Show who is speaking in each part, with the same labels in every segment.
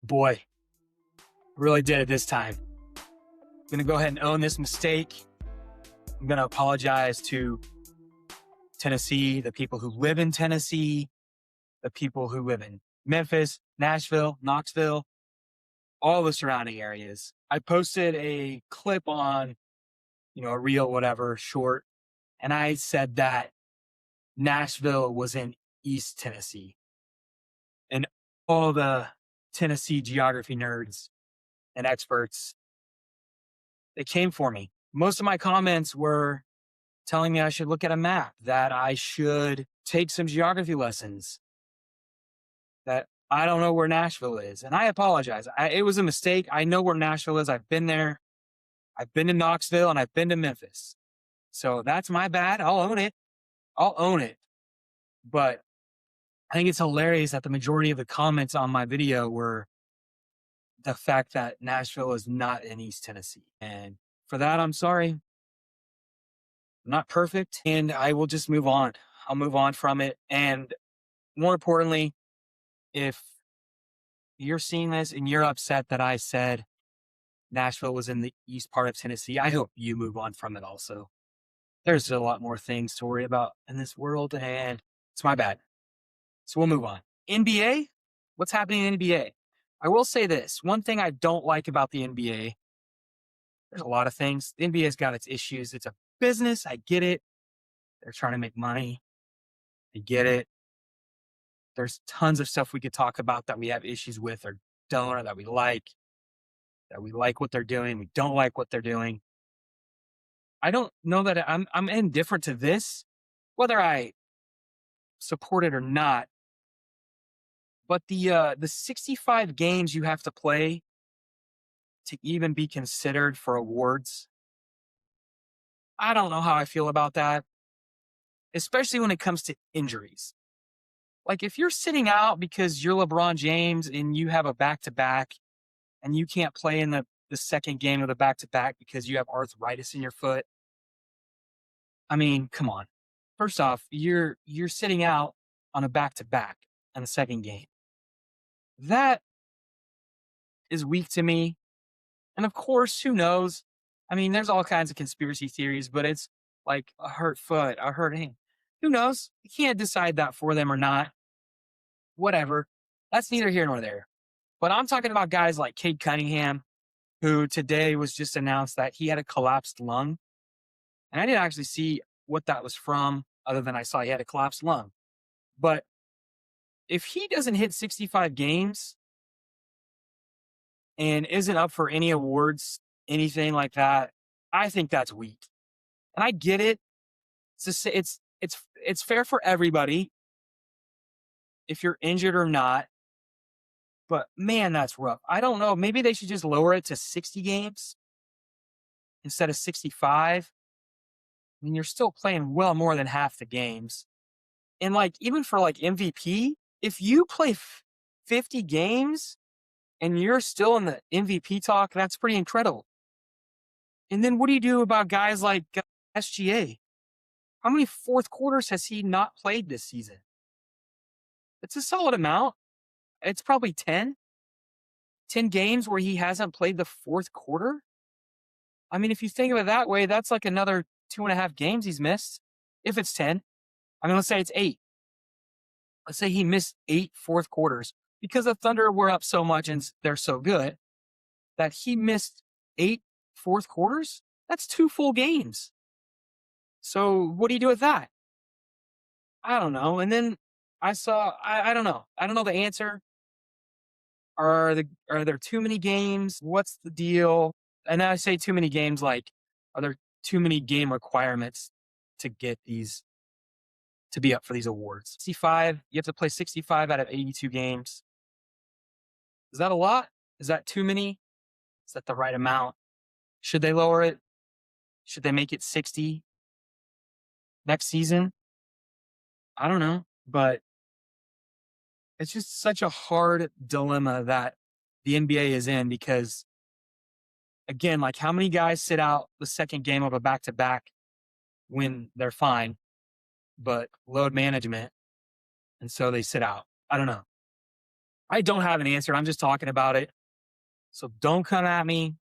Speaker 1: Boy, really did it this time. I'm going to go ahead and own this mistake. I'm going to apologize to Tennessee, the people who live in Tennessee, the people who live in Memphis, Nashville, Knoxville, all the surrounding areas. I posted a clip on, a reel, whatever, short, and I said that Nashville was in East Tennessee. And all the Tennessee geography nerds and experts, they came for me. Most of my comments were telling me I should look at a map, that I should take some geography lessons, that I don't know where Nashville is. And I apologize. It was a mistake. I know where Nashville is. I've been there. I've been to Knoxville and I've been to Memphis. So that's my bad. I'll own it. But I think it's hilarious that the majority of the comments on my video were the fact that Nashville is not in East Tennessee. And for that, I'm sorry. I'm not perfect, and I will just move on. I'll move on from it. And more importantly, if you're seeing this and you're upset that I said Nashville was in the east part of Tennessee, I hope you move on from it also. There's a lot more things to worry about in this world, and it's my bad. So we'll move on. NBA? What's happening in NBA? I will say this. One thing I don't like about the NBA, there's a lot of things. The NBA's got its issues. It's a business. I get it. They're trying to make money. I get it. There's tons of stuff we could talk about that we have issues with or don't, or that we like what they're doing. We don't like what they're doing. I don't know that I'm indifferent to this, whether I support it or not. But the 65 games you have to play to even be considered for awards, I don't know how I feel about that, especially when it comes to injuries. Like if you're sitting out because you're LeBron James and you have a back-to-back and you can't play in the second game of the back-to-back because you have arthritis in your foot, I mean, come on. First off, you're sitting out on a back-to-back in the second game. That is weak to me. And of course, who knows? I mean, there's all kinds of conspiracy theories, but it's like a hurt foot, a hurt hand. Who knows? You can't decide that for them or not. Whatever. That's neither here nor there. But I'm talking about guys like Cade Cunningham, who today was just announced that he had a collapsed lung. And I didn't actually see what that was from, other than I saw he had a collapsed lung. But if he doesn't hit 65 games and isn't up for any awards, anything like that, I think that's weak. And I get it. It's fair for everybody, if you're injured or not. But man, that's rough. I don't know. Maybe they should just lower it to 60 games instead of 65. I mean, you're still playing well more than half the games. And like, even for like MVP, if you play 50 games and you're still in the MVP talk, that's pretty incredible. And then what do you do about guys like SGA? How many fourth quarters has he not played this season? It's a solid amount. It's probably 10 games where he hasn't played the fourth quarter. I mean, if you think of it that way, that's like another 2.5 games he's missed. If it's 10, I mean, let's say it's 8. Let's say he missed 8 fourth quarters because the Thunder were up so much and they're so good that he missed 8 fourth quarters. That's 2 full games. So what do you do with that? I don't know. And then I don't know. I don't know the answer. Are there too many games? What's the deal? And I say too many games, like, are there too many game requirements to get these, to be up for these awards? 65, you have to play 65 out of 82 games. Is that a lot? Is that too many? Is that the right amount? Should they lower it? Should they make it 60 next season? I don't know, but it's just such a hard dilemma that the NBA is in because, again, like how many guys sit out the second game of a back-to-back when they're fine, but load management, and so they sit out? I don't know. I don't have an answer. I'm just talking about it. So don't come at me,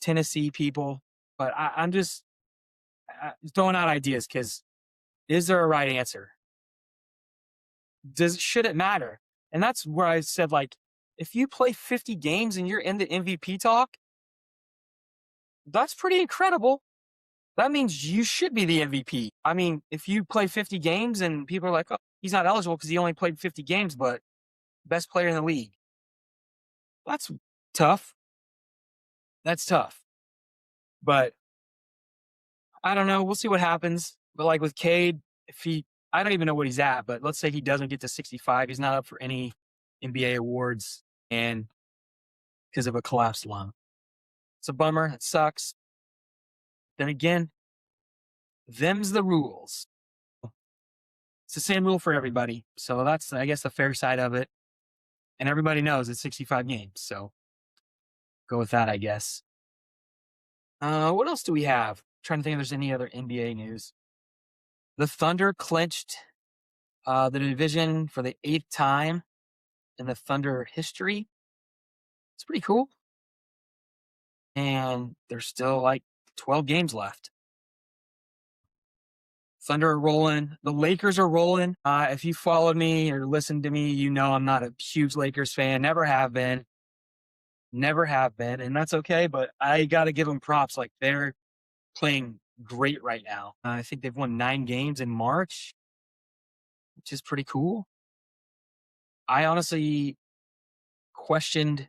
Speaker 1: Tennessee people. But I'm just throwing out ideas because is there a right answer? Should it matter? And that's where I said, like, if you play 50 games and you're in the MVP talk, that's pretty incredible. That means you should be the MVP. I mean, if you play 50 games and people are like, oh, he's not eligible because he only played 50 games, but best player in the league. That's tough. That's tough. But I don't know. We'll see what happens. But like with Cade, I don't even know what he's at, but let's say he doesn't get to 65. He's not up for any NBA awards and because of a collapsed lung. It's a bummer. It sucks. Then again, them's the rules. It's the same rule for everybody. So that's, I guess, the fair side of it. And everybody knows it's 65 games. So go with that, I guess. What else do we have? I'm trying to think if there's any other NBA news. The Thunder clinched the division for the 8th time in the Thunder history. It's pretty cool. And there's still like 12 games left. Thunder are rolling. The Lakers are rolling. If you followed me or listened to me, you know I'm not a huge Lakers fan. Never have been. Never have been. And that's okay. But I got to give them props. Like, they're playing great right now. I think they've won 9 games in March, which is pretty cool. I honestly questioned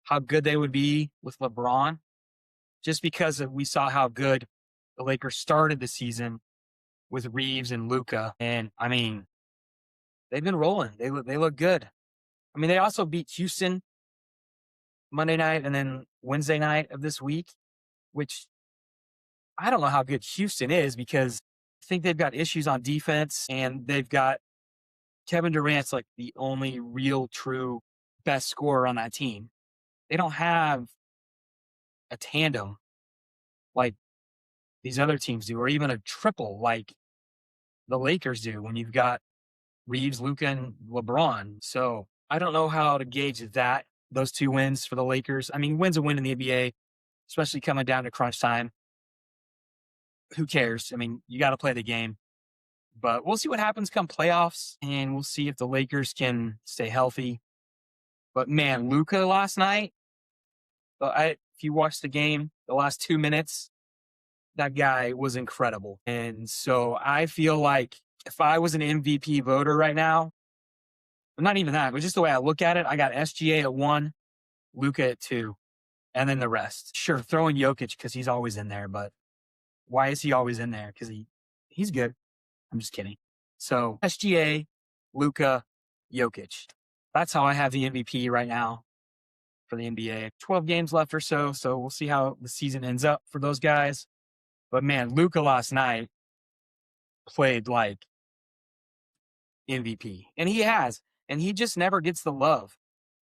Speaker 1: how good they would be with LeBron just because we saw how good the Lakers started the season with Reeves and Luka. And I mean, they've been rolling. They look good. I mean, they also beat Houston Monday night and then Wednesday night of this week, which I don't know how good Houston is because I think they've got issues on defense and they've got Kevin Durant's like the only real true best scorer on that team. They don't have a tandem like these other teams do, or even a triple like the Lakers do when you've got Reeves, Luka, and LeBron. So I don't know how to gauge that, those 2 wins for the Lakers. I mean, win's a win in the NBA, especially coming down to crunch time. Who cares? I mean, you got to play the game. But we'll see what happens come playoffs, and we'll see if the Lakers can stay healthy. But man, Luka last night, if you watched the game, the last 2 minutes, that guy was incredible. And so I feel like if I was an MVP voter right now, not even that, but just the way I look at it, I got SGA at 1, Luka at 2, and then the rest. Sure, throw in Jokic because he's always in there, but why is he always in there? Because he's good. I'm just kidding. So SGA, Luka, Jokic. That's how I have the MVP right now for the NBA. 12 games left or so. So we'll see how the season ends up for those guys. But man, Luka last night played like MVP. And he has. And he just never gets the love.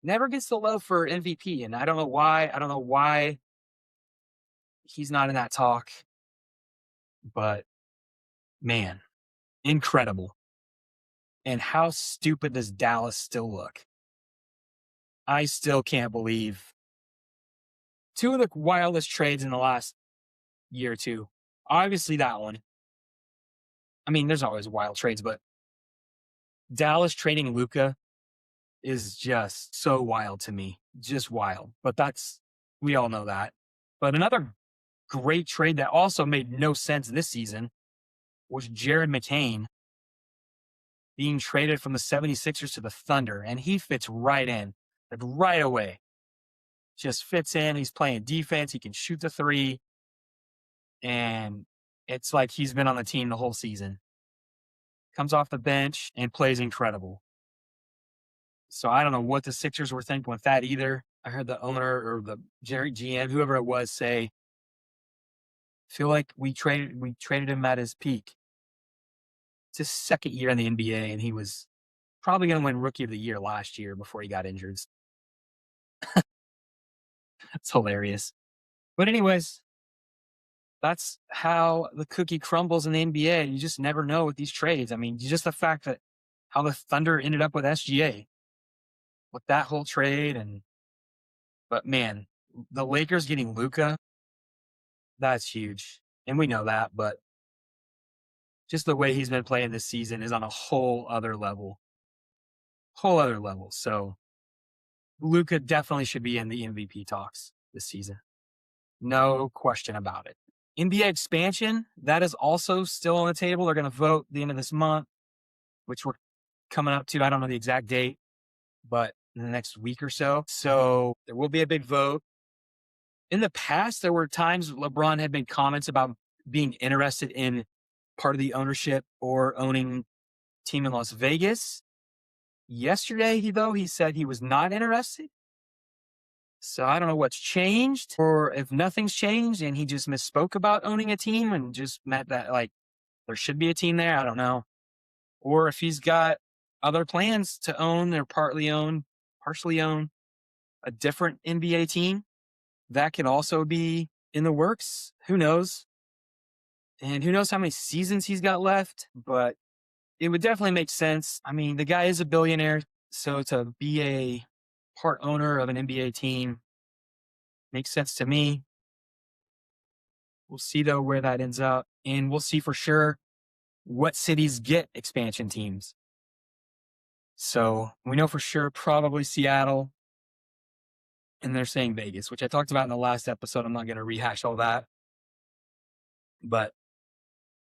Speaker 1: Never gets the love for MVP. And I don't know why. I don't know why he's not in that talk. But man, incredible. And how stupid does Dallas still look? I still can't believe 2 of the wildest trades in the last year or 2. Obviously that one. I mean, there's always wild trades, but Dallas trading Luka is just so wild to me. Just wild. But we all know that. But another great trade that also made no sense this season was Jared McCain being traded from the 76ers to the Thunder. And he fits right in, like right away. Just fits in. He's playing defense. He can shoot the 3. And it's like he's been on the team the whole season. Comes off the bench and plays incredible. So I don't know what the Sixers were thinking with that either. I heard the owner or the GM, whoever it was, say, feel like we traded him at his peak. It's his 2nd year in the NBA, and he was probably going to win Rookie of the Year last year before he got injured. It's hilarious. But anyways, that's how the cookie crumbles in the NBA. You just never know with these trades. I mean, just the fact that how the Thunder ended up with SGA. with that whole trade. But man, the Lakers getting Luka, that's huge. And we know that, but just the way he's been playing this season is on a whole other level. Whole other level. So Luka definitely should be in the MVP talks this season. No question about it. NBA expansion, that is also still on the table. They're going to vote the end of this month, which we're coming up to. I don't know the exact date, but in the next week or so. So there will be a big vote. In the past, there were times LeBron had made comments about being interested in part of the ownership or owning team in Las Vegas. Yesterday, he said he was not interested. So I don't know what's changed, or if nothing's changed and he just misspoke about owning a team and just meant that like there should be a team there. I don't know. Or if he's got other plans to own or partially own a different NBA team. That could also be in the works. Who knows? And who knows how many seasons he's got left, but it would definitely make sense. I mean, the guy is a billionaire, so to be a part owner of an NBA team makes sense to me. We'll see, though, where that ends up. And we'll see for sure what cities get expansion teams. So we know for sure probably Seattle. And they're saying Vegas, which I talked about in the last episode. I'm not going to rehash all that. But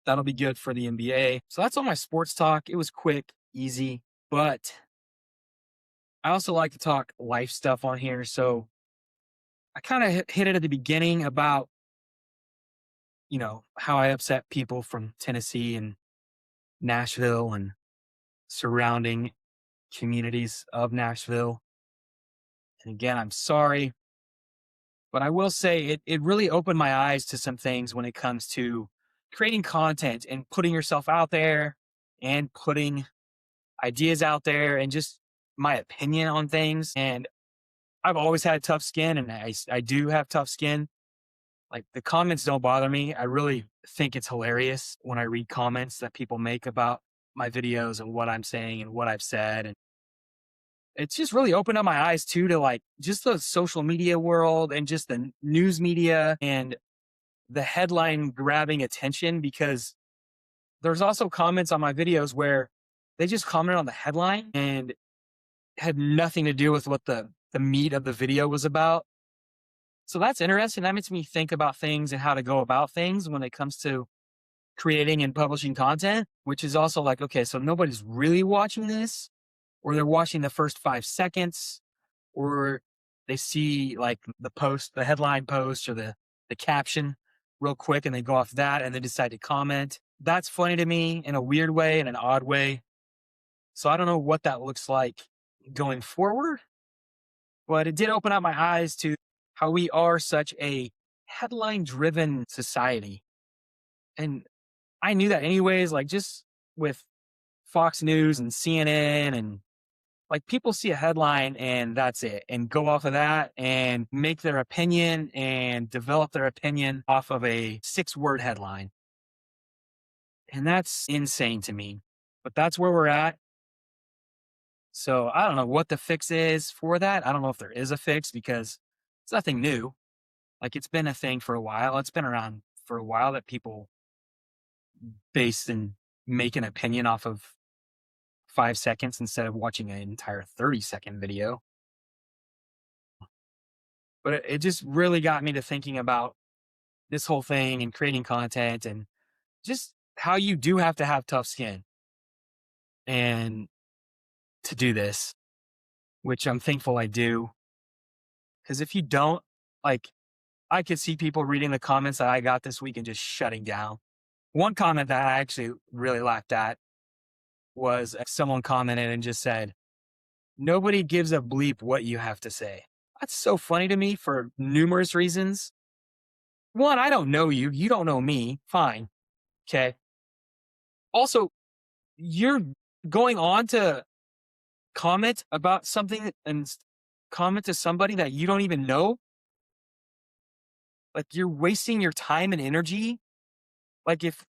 Speaker 1: that'll be good for the NBA. So that's all my sports talk. It was quick, easy. But I also like to talk life stuff on here. So I kind of hit it at the beginning about, how I upset people from Tennessee and Nashville and surrounding communities of Nashville. And again, I'm sorry, but I will say it really opened my eyes to some things when it comes to creating content and putting yourself out there and putting ideas out there and just my opinion on things. And I've always had tough skin, and I do have tough skin. Like, the comments don't bother me. I really think it's hilarious when I read comments that people make about my videos and what I'm saying and what I've said. And it's just really opened up my eyes too to like just the social media world and just the news media and the headline grabbing attention, because there's also comments on my videos where they just comment on the headline and had nothing to do with what the meat of the video was about. So that's interesting. That makes me think about things and how to go about things when it comes to creating and publishing content, which is also like, okay, so nobody's really watching this, or they're watching the first 5 seconds, or they see like the headline post or the caption real quick and they go off that and they decide to comment. That's funny to me in a weird way, in an odd way. So I don't know what that looks like going forward, but it did open up my eyes to how we are such a headline driven society. And I knew that anyways, like just with Fox News and CNN, and like people see a headline and that's it, and go off of that and make their opinion and develop their opinion off of a 6-word headline. And that's insane to me, but that's where we're at. So I don't know what the fix is for that. I don't know if there is a fix, because it's nothing new. Like, it's been a thing for a while. It's been around for a while that people base and make an opinion off of 5 seconds instead of watching an entire 30-second video. But it just really got me to thinking about this whole thing and creating content and just how you do have to have tough skin and to do this, which I'm thankful I do. Because if you don't, like, I could see people reading the comments that I got this week and just shutting down. One comment that I actually really laughed at was someone commented and just said, "Nobody gives a bleep what you have to say." That's so funny to me for numerous reasons. One, I don't know you. You don't know me. Fine. Okay. Also, you're going on to comment about something and comment to somebody that you don't even know. Like, you're wasting your time and energy. Like, if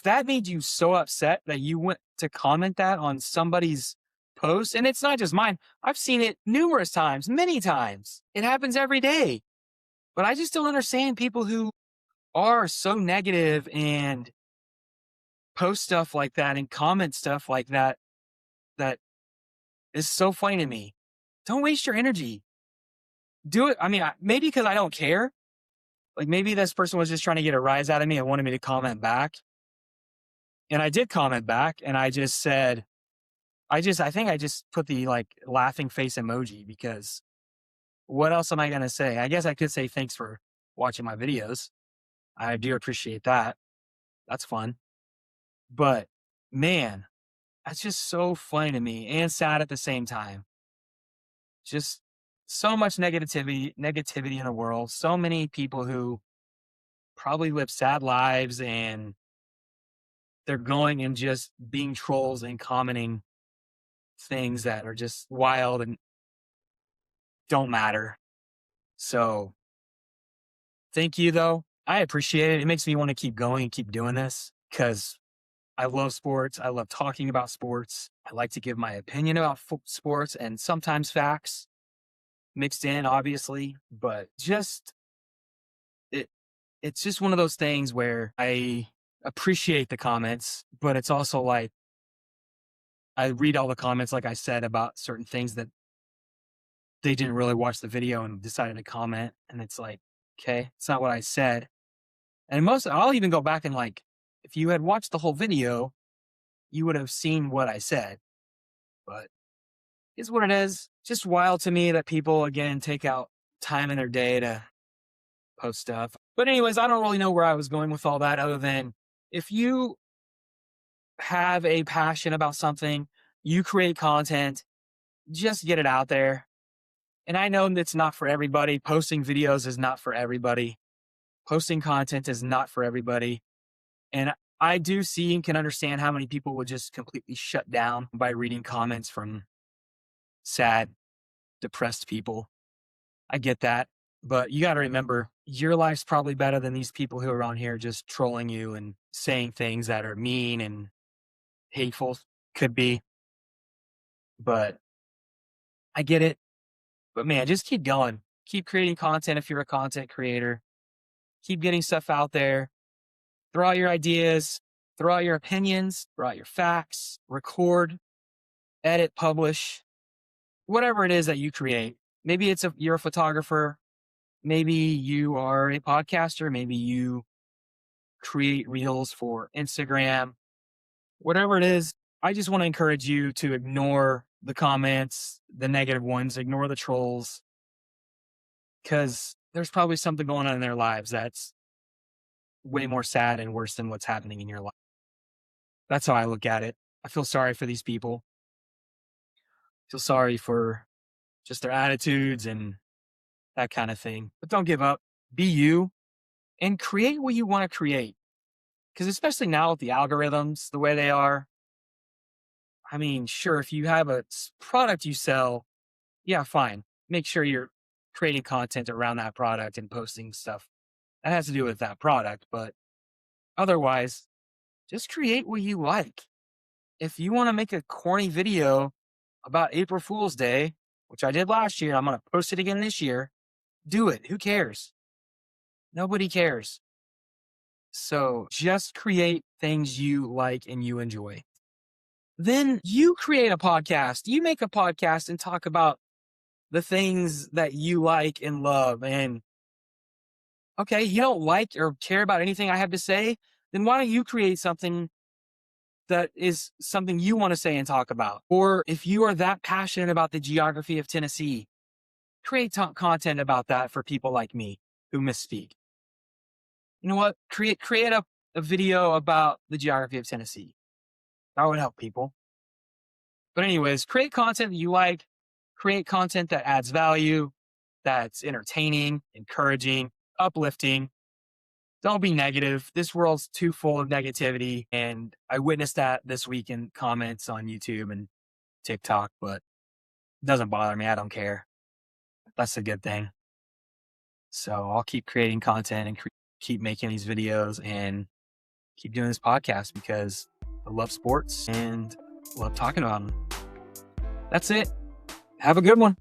Speaker 1: that made you so upset that you went to comment that on somebody's posts, and it's not just mine. I've seen it numerous times, many times. It happens every day. But I just don't understand people who are so negative and post stuff like that and comment stuff like that, that is so funny to me. Don't waste your energy. Do it. I mean, maybe because I don't care. Like maybe this person was just trying to get a rise out of me and wanted me to comment back. And I did comment back and I just said, I think I just put the like laughing face emoji because what else am I going to say? I guess I could say thanks for watching my videos. I do appreciate that. That's fun. But man, that's just so funny to me and sad at the same time. Just so much negativity in the world. So many people who probably live sad lives and they're going and just being trolls and commenting things that are just wild and don't matter. So thank you though. I appreciate it. It makes me want to keep going and keep doing this because I love sports. I love talking about sports. I like to give my opinion about sports and sometimes facts mixed in, obviously, but just it's just one of those things where I appreciate the comments, but it's also like I read all the comments, like I said, about certain things that they didn't really watch the video and decided to comment. And it's like, okay, it's not what I said. And I'll even go back and like, if you had watched the whole video, you would have seen what I said. But it's what it is. Just wild to me that people, again, take out time in their day to post stuff. But anyways, I don't really know where I was going with all that other than if you have a passion about something, you create content, just get it out there. And I know it's not for everybody. Posting videos is not for everybody. Posting content is not for everybody. And I do see and can understand how many people would just completely shut down by reading comments from sad, depressed people. I get that. But you got to remember, your life's probably better than these people who are on here just trolling you and saying things that are mean and hateful. Could be. But I get it. But man, just keep going. Keep creating content if you're a content creator. Keep getting stuff out there. Throw out your ideas. Throw out your opinions. Throw out your facts. Record. Edit. Publish. Whatever it is that you create. Maybe you're a photographer. Maybe you are a podcaster. Maybe you create reels for Instagram. Whatever it is, I just want to encourage you to ignore the comments, the negative ones, ignore the trolls, because there's probably something going on in their lives that's way more sad and worse than what's happening in your life. That's how I look at it. I feel sorry for these people. I feel sorry for just their attitudes and that kind of thing. But don't give up. Be you and create what you want to create. Because especially now with the algorithms, the way they are, I mean, sure, if you have a product you sell, yeah, fine. Make sure you're creating content around that product and posting stuff that has to do with that product. But otherwise, just create what you like. If you want to make a corny video about April Fool's Day, which I did last year, I'm going to post it again this year, do it. Who cares? Nobody cares. So just create things you like and you enjoy. Then you create a podcast. You make a podcast and talk about the things that you like and love. And okay, you don't like or care about anything I have to say, then why don't you create something that is something you want to say and talk about? Or if you are that passionate about the geography of Tennessee, create content about that for people like me who misspeak. You know what? Create a video about the geography of Tennessee. That would help people. But anyways, create content that you like. Create content that adds value, that's entertaining, encouraging, uplifting. Don't be negative. This world's too full of negativity. And I witnessed that this week in comments on YouTube and TikTok, but it doesn't bother me. I don't care. That's a good thing. So I'll keep creating content and keep making these videos and keep doing this podcast because I love sports and love talking about them. That's it. Have a good one.